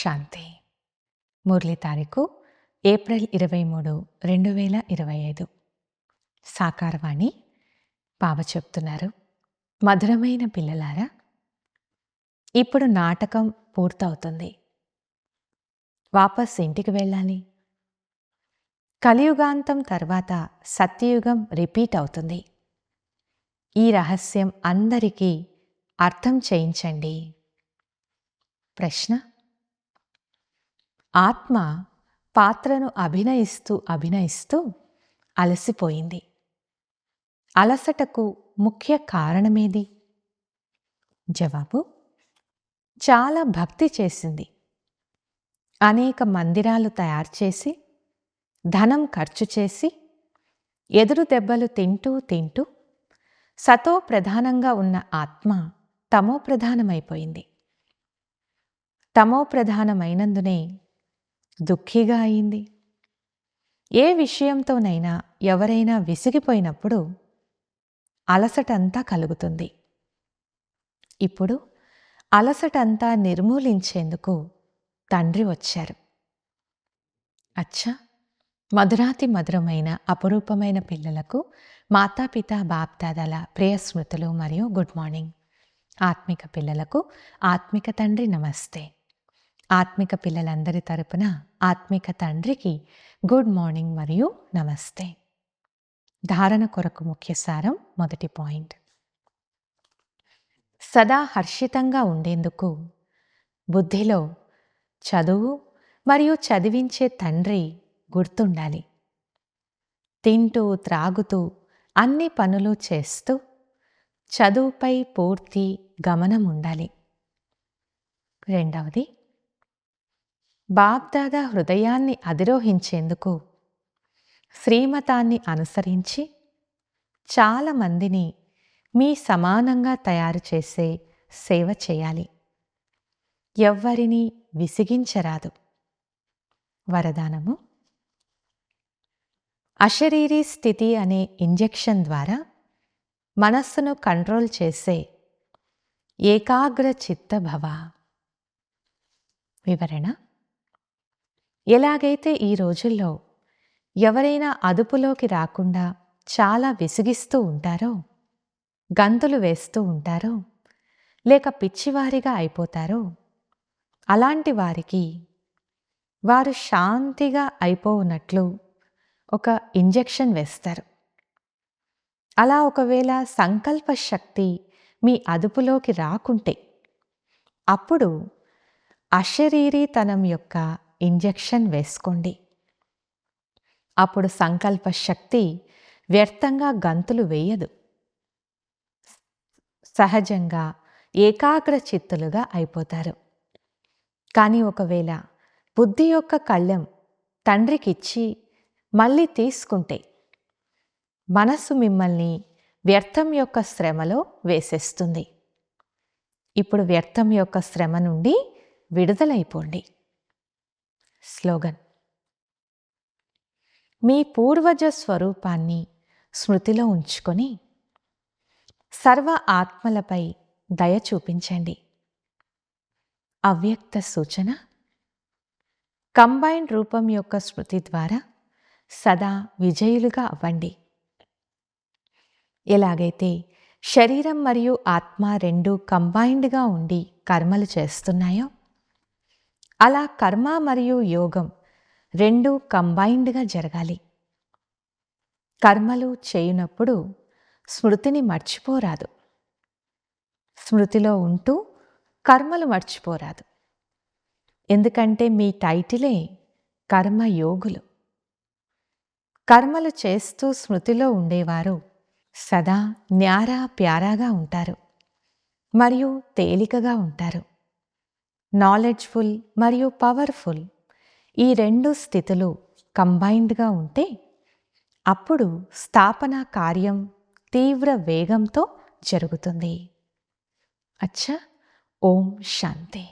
శాంతి. మురళి తారీఖు ఏప్రిల్ 23, 2025. సాకారవాణి. బాబా చెప్తున్నారు, మధురమైన పిల్లలారా, ఇప్పుడు నాటకం పూర్తవుతుంది. వాపస్ ఇంటికి వెళ్ళాలి. కలియుగాంతం తర్వాత సత్యయుగం రిపీట్ అవుతుంది. ఈ రహస్యం అందరికీ అర్థం చేయించండి. ప్రశ్న: ఆత్మ పాత్రను అభినయిస్తూ అలసిపోయింది. అలసటకు ముఖ్య కారణమేది? జవాబు: చాలా భక్తి చేసింది. అనేక మందిరాలు తయారు చేసి, ధనం ఖర్చు చేసి, ఎదురు దెబ్బలు తింటూ సతో ప్రధానంగా ఉన్న ఆత్మ తమో ప్రధానమైపోయింది. తమో ప్రధానమైనందునే దుఃఖిగా అయింది. ఏ విషయంతోనైనా ఎవరైనా విసిగిపోయినప్పుడు అలసటంతా కలుగుతుంది. ఇప్పుడు అలసటంతా నిర్మూలించేందుకు తండ్రి వచ్చారు. అచ్చా, మధురాతి మధురమైన అపురూపమైన పిల్లలకు మాతాపిత బాప్దాదాల ప్రియ స్మృతులు మరియు గుడ్ మార్నింగ్. ఆత్మిక పిల్లలకు ఆత్మిక తండ్రి నమస్తే. ఆత్మిక పిల్లలందరి తరపున ఆత్మిక తండ్రికి గుడ్ మార్నింగ్ మరియు నమస్తే. ధారణ కొరకు ముఖ్య సారం. మొదటి పాయింట్: సదా హర్షితంగా ఉండేందుకు బుద్ధిలో చదువు మరియు చదివించే తండ్రి గుర్తుండాలి. తింటూ త్రాగుతూ అన్ని పనులు చేస్తూ చదువుపై పూర్తి గమనం ఉండాలి. రెండవది, బాప్దాదా హృదయాన్ని అధిరోహించేందుకు శ్రీమతాన్ని అనుసరించి చాలామందిని మీ సమానంగా తయారు చేసే సేవ చేయాలి. ఎవ్వరినీ విసిగించరాదు. వరదానము: అశరీరీ స్థితి అనే ఇంజెక్షన్ ద్వారా మనస్సును కంట్రోల్ చేసే ఏకాగ్ర చిత్త భవ. వివరణ: ఎలాగైతే ఈ రోజుల్లో ఎవరైనా అదుపులోకి రాకుండా చాలా విసిగిస్తూ ఉంటారో, గంతులు వేస్తూ ఉంటారో, లేక పిచ్చివారిగా అయిపోతారో, అలాంటి వారికి వారు శాంతిగా అయిపోనట్లు ఒక ఇంజెక్షన్ వేస్తారు. అలా ఒకవేళ సంకల్ప శక్తి మీ అదుపులోకి రాకుంటే అప్పుడు అశరీరీతనం యొక్క ఇంజెక్షన్ వేసుకోండి. అప్పుడు సంకల్ప శక్తి వ్యర్థంగా గంతులు వేయదు. సహజంగా ఏకాగ్ర చిత్తులుగా అయిపోతారు. కానీ ఒకవేళ బుద్ధి యొక్క కళ్ళెం తండ్రికిచ్చి మళ్ళీ తీసుకుంటే మనస్సు మిమ్మల్ని వ్యర్థం యొక్క శ్రమలో వేసేస్తుంది. ఇప్పుడు వ్యర్థం యొక్క శ్రమ నుండి విడుదలైపోండి. స్లోగన్: మీ పూర్వజ స్వరూపాన్ని స్మృతిలో ఉంచుకొని సర్వ ఆత్మలపై దయ చూపించండి. అవ్యక్త సూచన: కంబైన్డ్ రూపం యొక్క స్మృతి ద్వారా సదా విజయులుగా అవ్వండి. ఎలాగైతే శరీరం మరియు ఆత్మ రెండూ కంబైన్డ్గా ఉండి కర్మలు చేస్తున్నాయో, అలా కర్మ మరియు యోగం రెండూ కంబైన్డ్గా జరగాలి. కర్మలు చేయునప్పుడు స్మృతిని మర్చిపోరాదు. స్మృతిలో ఉంటూ కర్మలు మర్చిపోరాదు. ఎందుకంటే మీ టైటిలే కర్మయోగులు. కర్మలు చేస్తూ స్మృతిలో ఉండేవారు సదా న్యారా ప్యారాగా ఉంటారు మరియు తేలికగా ఉంటారు. నాలెడ్జ్ఫుల్ మరియు పవర్ఫుల్ ఈ రెండు స్థితులు కంబైన్డ్గా ఉంటే అప్పుడు స్థాపన కార్యం తీవ్ర వేగంతో జరుగుతుంది. అచ్చా, ఓం శాంతి.